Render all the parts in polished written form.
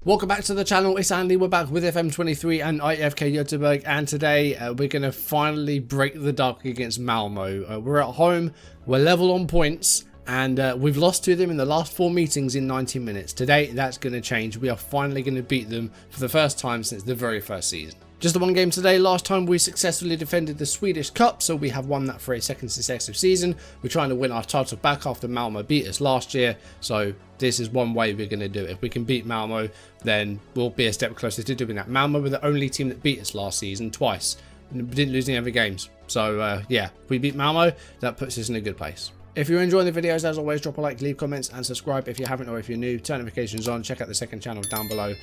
Welcome back to the channel, it's Andy, we're back with FM23 and IFK Goteborg, and today we're going to finally break the duck against Malmo. We're at home, we're level on points, and we've lost to them in the last 4 meetings in 90 minutes. Today that's going to change, we are finally going to beat them for the first time since the very first season. Just the one game today. Last time we successfully defended the Swedish Cup, so we have won that for a second successive season. We're trying to win our title back after Malmo beat us last year, so this is one way we're going to do it. If we can beat Malmo, then we'll be a step closer to doing that. Malmo were the only team that beat us last season twice, and didn't lose any other games. So yeah, if we beat Malmo, that puts us in a good place. If you're enjoying the videos, as always, drop a like, leave comments, and subscribe if you haven't, or if you're new, turn notifications on, check out the second channel down below.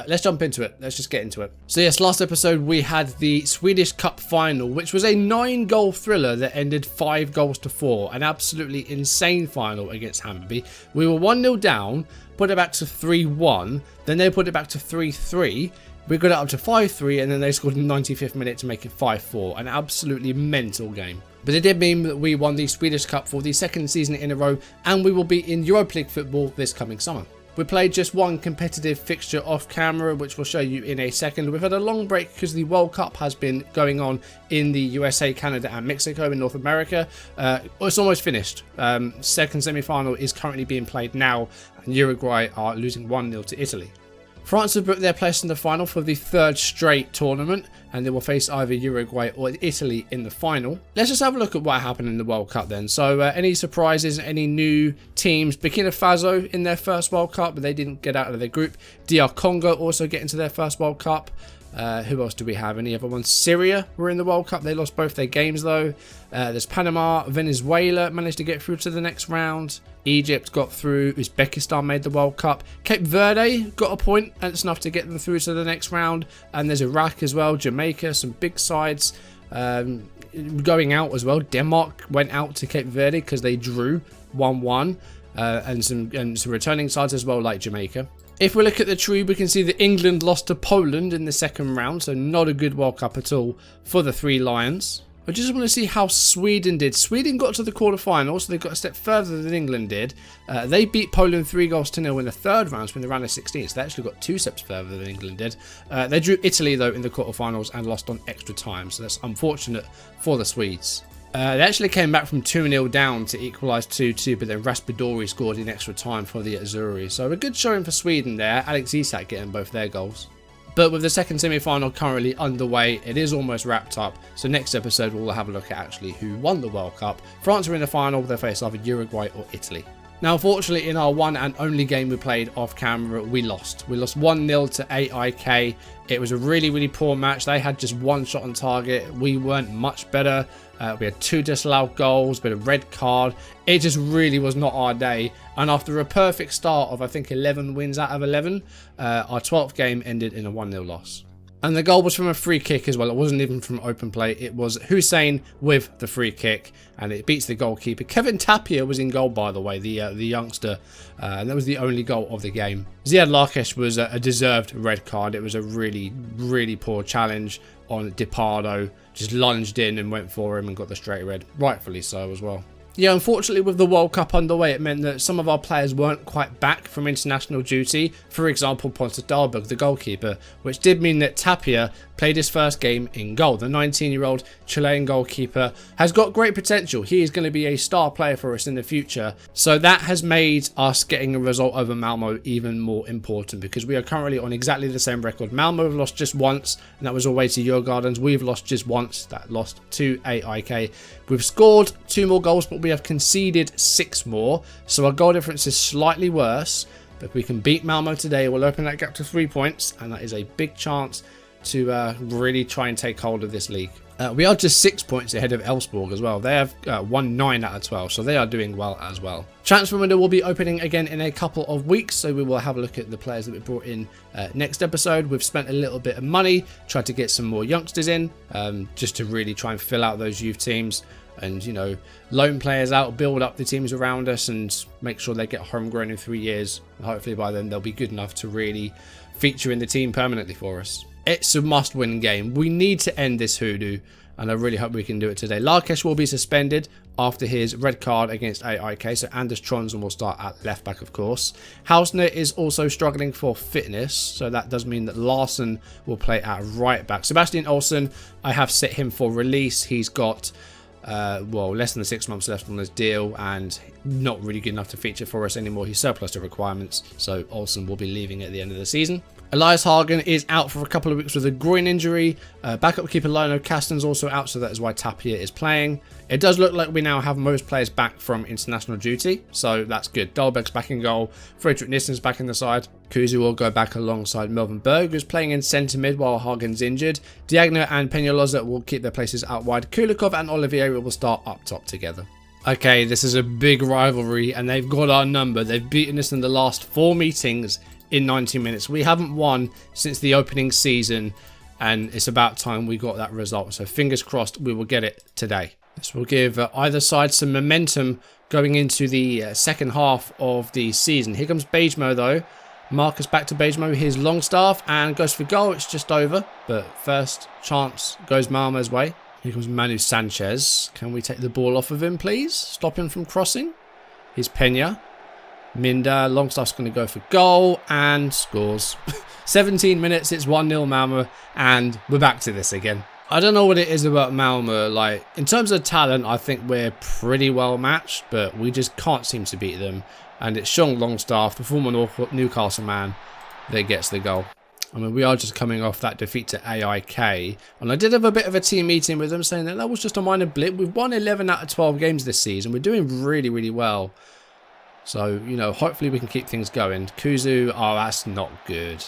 Let's jump into it. Let's just get into it. So yes, last episode we had the Swedish Cup final, which was a 9-goal thriller that ended 5 goals to 4. An absolutely insane final against Hammarby. We were 1-0 down, put it back to 3-1, then they put it back to 3-3. We got it up to 5-3, and then they scored in the 95th minute to make it 5-4. An absolutely mental game. But it did mean that we won the Swedish Cup for the second season in a row, and we will be in Europa League football this coming summer. We played just one competitive fixture off camera, which we'll show you in a second. We've had a long break because the World Cup has been going on in the USA, Canada and Mexico in North America. It's almost finished. Second semi-final is currently being played now, and Uruguay are losing 1-0 to Italy. France have booked their place in the final for the 3rd straight tournament, and they will face either Uruguay or Italy in the final. Let's just have a look at what happened in the World Cup then. So any surprises, any new teams? Burkina Faso in their first World Cup, but they didn't get out of their group. DR Congo also get into their first World Cup. Who else do we have? Any other ones? Syria were in the World Cup. They lost both their games though. There's Panama. Venezuela managed to get through to the next round. Egypt got through. Uzbekistan made the World Cup. Cape Verde got a point, and it's enough to get them through to the next round. And there's Iraq as well. Jamaica, some big sides going out as well. Denmark went out to Cape Verde because they drew 1-1, and some returning sides as well, like Jamaica. If we look at the tree, we can see that England lost to Poland in the second round, so not a good World Cup at all for the Three Lions. I just want to see how Sweden did. Sweden got to the quarterfinals, so they got a step further than England did. They beat Poland 3-0 in the third round, so in the round of 16, so they actually got 2 steps further than England did. They drew Italy, though, in the quarterfinals and lost on extra time, so that's unfortunate for the Swedes. They actually came back from 2-0 down to equalise 2-2, but then Raspadori scored in extra time for the Azzurri. So a good showing for Sweden there. Alex Isak getting both their goals. But with the second semi-final currently underway, it is almost wrapped up. So next episode we'll have a look at actually who won the World Cup. France are in the final. They'll face either Uruguay or Italy. Now, unfortunately, in our one and only game we played off camera, we lost. We lost 1-0 to IFK. It was a really, really poor match. They had just 1 shot on target. We weren't much better. We had 2 disallowed goals, but a red card. It just really was not our day. And after a perfect start of, I think, 11 wins out of 11, our 12th game ended in a 1-0 loss. And the goal was from a free kick as well. It wasn't even from open play. It was Hussein with the free kick, and it beats the goalkeeper. Kevin Tapia was in goal, by the way, the youngster, and that was the only goal of the game. Ziad Larkesh was a deserved red card. It was a really, really poor challenge on Depardo. Just lunged in and went for him and got the straight red. Rightfully so as well. Yeah, unfortunately with the World Cup underway, it meant that some of our players weren't quite back from international duty. For example, Pontus Dahlberg, the goalkeeper, which did mean that Tapia played his first game in goal. The 19-year-old Chilean goalkeeper has got great potential. He is going to be a star player for us in the future. So that has made us getting a result over Malmo even more important, because we are currently on exactly the same record. Malmo have lost just once, and that was away to Djurgårdens. We've lost just once. That lost to AIK. We've scored 2 more goals, but we have conceded 6 more. So our goal difference is slightly worse. But if we can beat Malmo today, we'll open that gap to 3 points, and that is a big chance to really try and take hold of this league. We are just 6 points ahead of Elfsborg as well. They have won 9 out of 12, so they are doing well as well. Transfer window will be opening again in a couple of weeks, so we will have a look at the players that we brought in next episode. We've spent a little bit of money, tried to get some more youngsters in, just to really try and fill out those youth teams. And, you know, loan players out, build up the teams around us and make sure they get homegrown in 3 years. Hopefully by then they'll be good enough to really feature in the team permanently for us. It's a must-win game. We need to end this hoodoo. and I really hope we can do it today. Larkesh will be suspended after his red card against AIK, so Anders Tronsen will start at left back, of course. Hausner is also struggling for fitness, so that does mean that Larsen will play at right back. Sebastian Olsen, I have set him for release. He's got well, less than 6 months left on his deal and not really good enough to feature for us anymore. He's surplus to requirements, so Olsen will be leaving at the end of the season. Elias Hagen is out for a couple of weeks with a groin injury. Backup keeper Lino Kasten's also out, so that is why Tapia is playing. It does look like we now have most players back from international duty, so that's good. Dahlberg's back in goal. Fredrik Nissen's back in the side. Kuzu will go back alongside Melvin Berg, who's playing in centre mid while Hagen's injured. Diagno and Peñalosa will keep their places out wide. Kulikov and Olivieri will start up top together. Okay, this is a big rivalry, and they've got our number. They've beaten us in the last 4 meetings in 90 minutes. We haven't won since the opening season, and it's about time we got that result. So fingers crossed we will get it today. This will give either side some momentum going into the second half of the season. Here comes Bejmo though. Marcus back to Bejmo, his Longstaff, and goes for goal. It's just over, but first chance goes Malmo's way. Here comes Manu Sanchez. Can we take the ball off of him, please? Stop him from crossing. Here's Peña. Minda, Longstaff's going to go for goal and scores. 17 minutes, it's 1-0 Malmo, and we're back to this again. I don't know what it is about Malmo. Like, in terms of talent, I think we're pretty well matched, but we just can't seem to beat them. And it's Sean Longstaff, the former Newcastle man, that gets the goal. I mean, we are just coming off that defeat to AIK, and I did have a bit of a team meeting with them saying that was just a minor blip. We've won 11 out of 12 games this season. We're doing really, really well. So, you know, hopefully we can keep things going. Kuzu, oh, that's not good.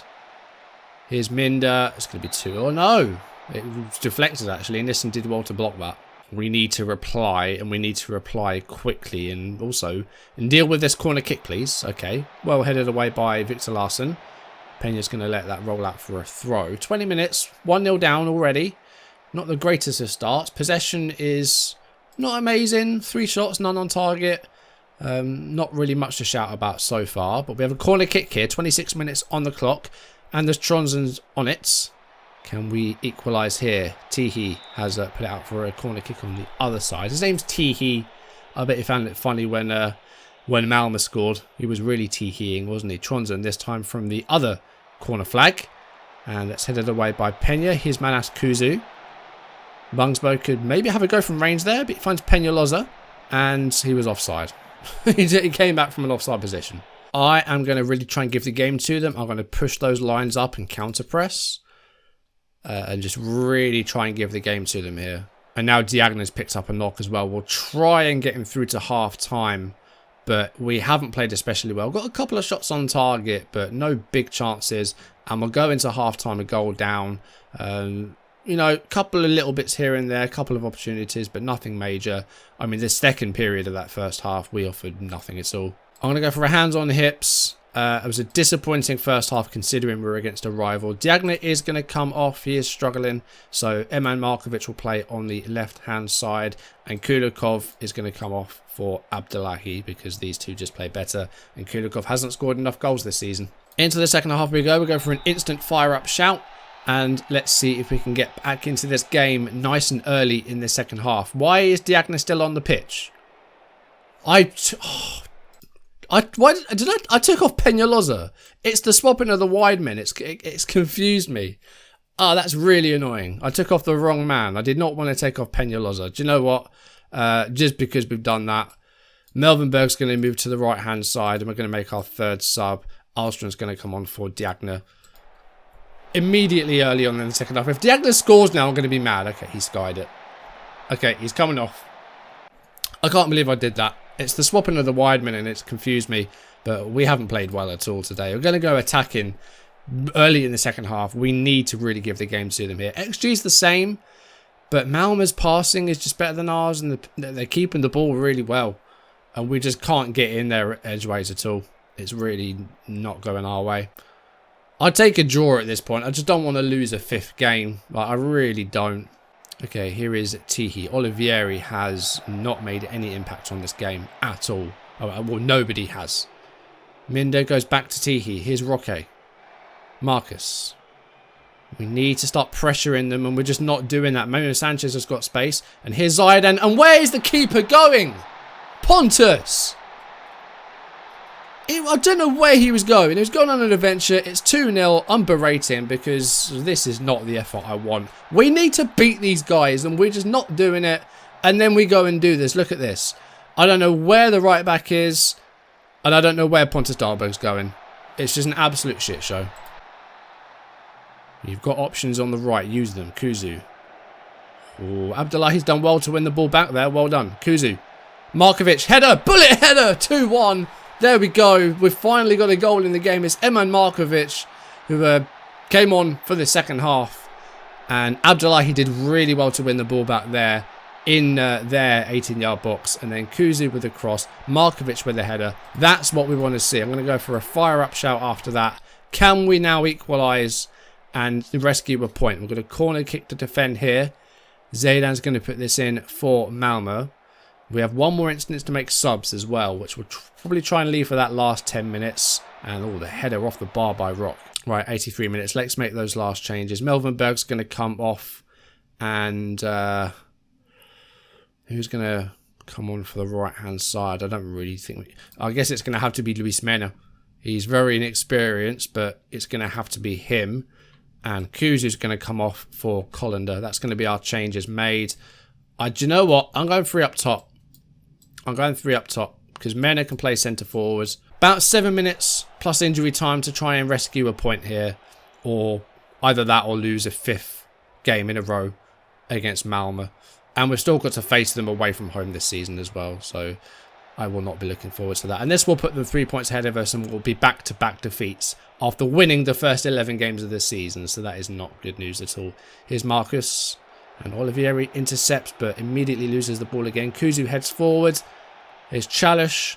Here's Minda. It's going to be 2. Oh, no. It was deflected, actually. Nissen did well to block that. We need to reply, and we need to reply quickly. And also, deal with this corner kick, please. Okay. Well headed away by Victor Larsen. Peña's going to let that roll out for a throw. 20 minutes. 1-0 down already. Not the greatest of starts. Possession is not amazing. 3 shots, none on target. Not really much to shout about so far, but we have a corner kick here, 26 minutes on the clock, and there's Tronsen's on it. Can we equalise here? Tihi has put it out for a corner kick on the other side. His name's Tihi. I bet he found it funny when Malmo scored. He was really Tihiing, wasn't he? Tronsen this time from the other corner flag, and it's headed away by Peña. Here's Manas Kuzu. Bungsbo could maybe have a go from range there, but he finds Peñalosa, and he was offside. He came back from an offside position. I am going to really try and give the game to them. I'm going to push those lines up and counter press. And just really try and give the game to them here. And now Diagno's picked up a knock as well. We'll try and get him through to half time. But we haven't played especially well. Got a couple of shots on target, but no big chances. And we'll go into half time a goal down. You know, a couple of little bits here and there, a couple of opportunities, but nothing major. I mean, the second period of that first half, we offered nothing at all. I'm going to go for a hands on the hips. It was a disappointing first half considering we were against a rival. Diagno is going to come off. He is struggling. So Eman Markovic will play on the left-hand side. And Kulikov is going to come off for Abdullahi because these two just play better. And Kulikov hasn't scored enough goals this season. Into the second half we go. We go for an instant fire-up shout. And let's see if we can get back into this game nice and early in the second half. Why is Diagno still on the pitch? I took off Peñalosa. It's the swapping of the wide men. It's confused me. Oh, that's really annoying. I took off the wrong man. I did not want to take off Peñalosa. Do you know what? Just because we've done that, Melvin Berg's going to move to the right-hand side, and we're going to make our third sub. Alstrom's going to come on for Diagno. Immediately early on in the second half. If Diagno scores now, I'm going to be mad. Okay, he skied it. Okay, he's coming off. I can't believe I did that. It's the swapping of the wide men and it's confused me. But we haven't played well at all today. We're going to go attacking early in the second half. We need to really give the game to them here. XG's the same. But Malmo's passing is just better than ours. And they're keeping the ball really well. And we just can't get in their edgeways at all. It's really not going our way. I'd take a draw at this point. I just don't want to lose a 5th game. Like, I really don't. Okay, here is Tihi. Olivieri has not made any impact on this game at all. Well, nobody has. Minda goes back to Tihi. Here's Roque. Marcus. We need to start pressuring them, and we're just not doing that. Manu Sanchez has got space. And here's Zidane. And where is the keeper going? Pontus! I don't know where he was going. He was going on an adventure. It's 2-0. I'm berating because this is not the effort I want. We need to beat these guys, and we're just not doing it. And then we go and do this. Look at this. I don't know where the right back is, and I don't know where Pontus Dahlberg's going. It's just an absolute shit show. You've got options on the right. Use them. Kuzu. Oh, Abdullahi's done well to win the ball back there. Well done. Kuzu. Markovic. Header. Bullet header. 2-1. There we go. We've finally got a goal in the game. It's Eman Markovic who came on for the second half. And Abdullahi did really well to win the ball back there in their 18-yard box. And then Kuzu with the cross. Markovic with the header. That's what we want to see. I'm going to go for a fire-up shout after that. Can we now equalise and rescue a point? We're going to corner kick to defend here. Zidane's going to put this in for Malmo. We have one more instance to make subs as well, which we'll probably try and leave for that last 10 minutes. And the header off the bar by Rock. Right, 83 minutes. Let's make those last changes. Melvin Berg's going to come off. And who's going to come on for the right-hand side? I don't really think... I guess it's going to have to be Luis Mena. He's very inexperienced, but it's going to have to be him. And Kuzu's going to come off for Colander. That's going to be our changes made. Do you know what? I'm going 3 up top. I'm going 3 up top because Mena can play centre forwards. About 7 minutes plus injury time to try and rescue a point here. Or either that or lose a 5th game in a row against Malmo. And we've still got to face them away from home this season as well. So I will not be looking forward to that. And this will put them 3 points ahead of us and will be back-to-back defeats after winning the first 11 games of the season. So that is not good news at all. Here's Marcus. And Olivieri intercepts but immediately loses the ball again. Kuzu heads forward. Here's Chalish.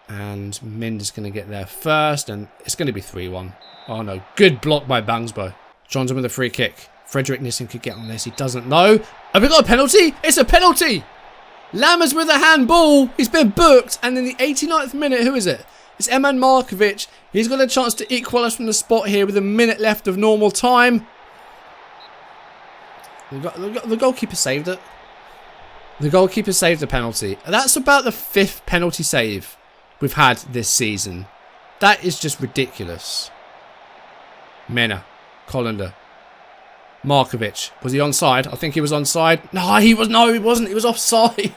And Mind is going to get there first. And it's going to be 3-1. Oh no. Good block by Bangsbo. Johnson with a free kick. Frederick Nissen could get on this. He doesn't know. Have we got a penalty? It's a penalty! Lammers with a handball. He's been booked. And in the 89th minute, who is it? It's Eman Markovic. He's got a chance to equalise from the spot here with a minute left of normal time. The goalkeeper saved it. The goalkeeper saved the penalty. That's about the 5th penalty save we've had this season. That is just ridiculous. Mena. Colander. Markovic. Was he onside? I think he was onside. No, he wasn't. He was offside.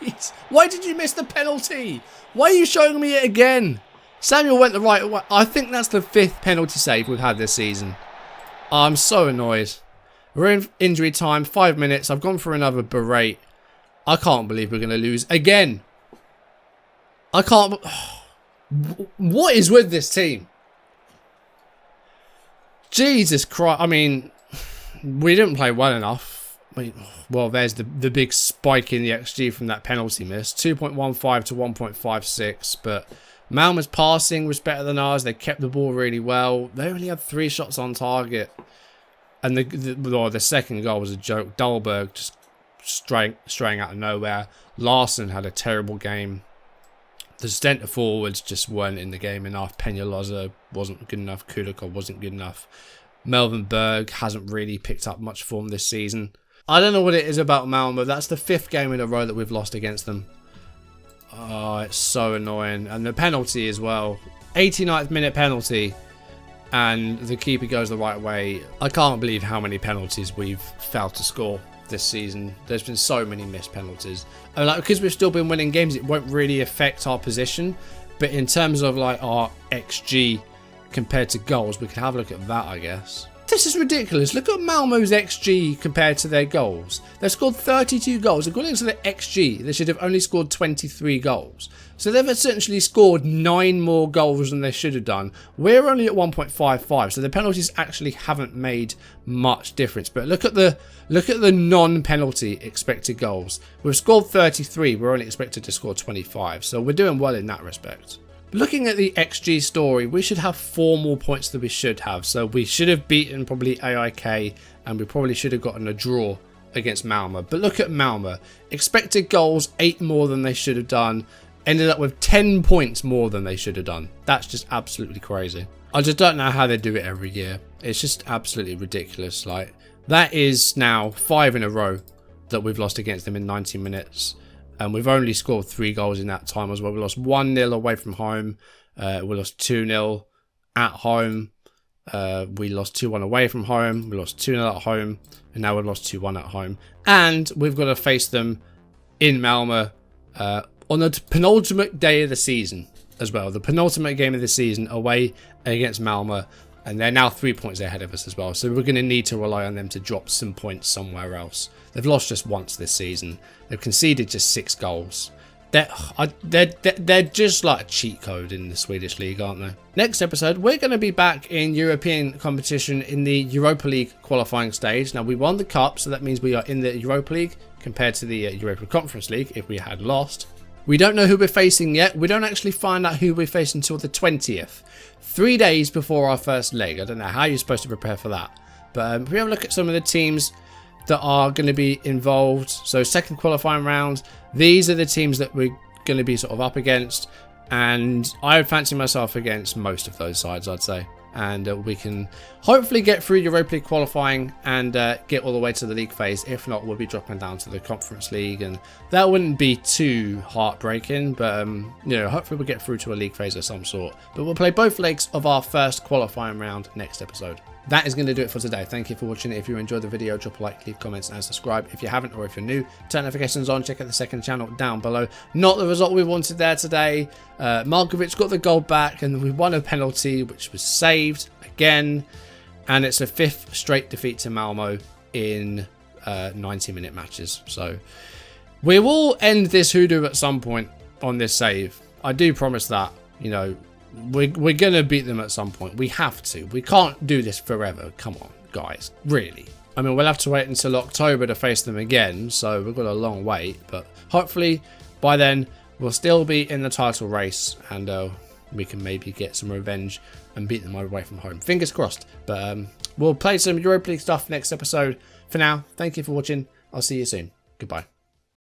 Why did you miss the penalty? Why are you showing me it again? Samuel went the right way. I think that's the 5th penalty save we've had this season. I'm so annoyed. We're in injury time, 5 minutes. I've gone for another berate. I can't believe we're going to lose again. I can't... What is with this team? Jesus Christ. I mean, we didn't play well enough. Well, there's the big spike in the XG from that penalty miss. 2.15 to 1.56. But Malmo's passing was better than ours. They kept the ball really well. They only had 3 shots on target. And the second goal was a joke. Dahlberg just straying out of nowhere. Larson had a terrible game. The centre forwards just weren't in the game enough. Peñalosa wasn't good enough. Kulikov wasn't good enough. Melvin Berg hasn't really picked up much form this season. I don't know what it is about Malmo. That's the 5th game in a row that we've lost against them. Oh, it's so annoying. And the penalty as well. 89th minute penalty. And the keeper goes the right way. I can't believe how many penalties we've failed to score this season. There's been so many missed penalties. And like, because we've still been winning games, it won't really affect our position. But in terms of like our XG compared to goals, we can have a look at that, I guess. This is ridiculous. Look at Malmo's XG compared to their goals. They've scored 32 goals. According to the XG, they should have only scored 23 goals. So they've essentially scored 9 more goals than they should have done. We're only at 1.55, so the penalties actually haven't made much difference. But look at the non-penalty expected goals. We've scored 33. We're only expected to score 25. So we're doing well in that respect. Looking at the XG story, we should have 4 more points than we should have. So we should have beaten probably AIK, and we probably should have gotten a draw against Malmo. But look at Malmo. Expected goals, 8 more than they should have done. ended up with 10 points more than they should have done. That's just absolutely crazy. I just don't know how they do it every year. It's just absolutely ridiculous. Like, that is now 5 in a row that we've lost against them in 90 minutes. And we've only scored 3 goals in that time as well. We lost 1-0 away from home. We lost 2-0 at home. We lost 2-1 away from home. We lost 2-0 at home. And now we've lost 2-1 at home. And we've got to face them in Malmo on the penultimate day of the season as well. The penultimate game of the season away against Malmo. And they're now 3 points ahead of us as well. So we're going to need to rely on them to drop some points somewhere else. They've lost just once this season. They've conceded just 6 goals. They're just like a cheat code in the Swedish league, aren't they? Next episode, we're going to be back in European competition in the Europa League qualifying stage. Now, we won the Cup, so that means we are in the Europa League compared to the Europa Conference League if we had lost. We don't know who we're facing yet. We don't actually find out who we're facing until the 20th. 3 days before our first leg. I don't know how you're supposed to prepare for that. But if we have a look at some of the teams that are going to be involved. So second qualifying round. These are the teams that we're going to be sort of up against. And I would fancy myself against most of those sides, I'd say. And we can hopefully get through Europa League qualifying and get all the way to the league phase. If not, we'll be dropping down to the Conference League, and that wouldn't be too heartbreaking. But you know, hopefully we'll get through to a league phase of some sort. But we'll play both legs of our first qualifying round next episode. That is going to do it for today. Thank you for watching. If you enjoyed the video, drop a like, leave comments, and subscribe. If you haven't, or if you're new, turn notifications on. Check out the second channel down below. Not the result we wanted there today. Markovic got the goal back, and we won a penalty, which was saved again. And it's a 5th straight defeat to Malmo in 90-minute matches. So we will end this hoodoo at some point on this save. I do promise that. You know, we're going to beat them at some point. We have to. We can't do this forever. Come on, guys. Really. I mean, we'll have to wait until October to face them again. So we've got a long wait. But hopefully by then we'll still be in the title race. And we can maybe get some revenge and beat them away from home. Fingers crossed. But we'll play some Europa League stuff next episode. For now, thank you for watching. I'll see you soon. Goodbye.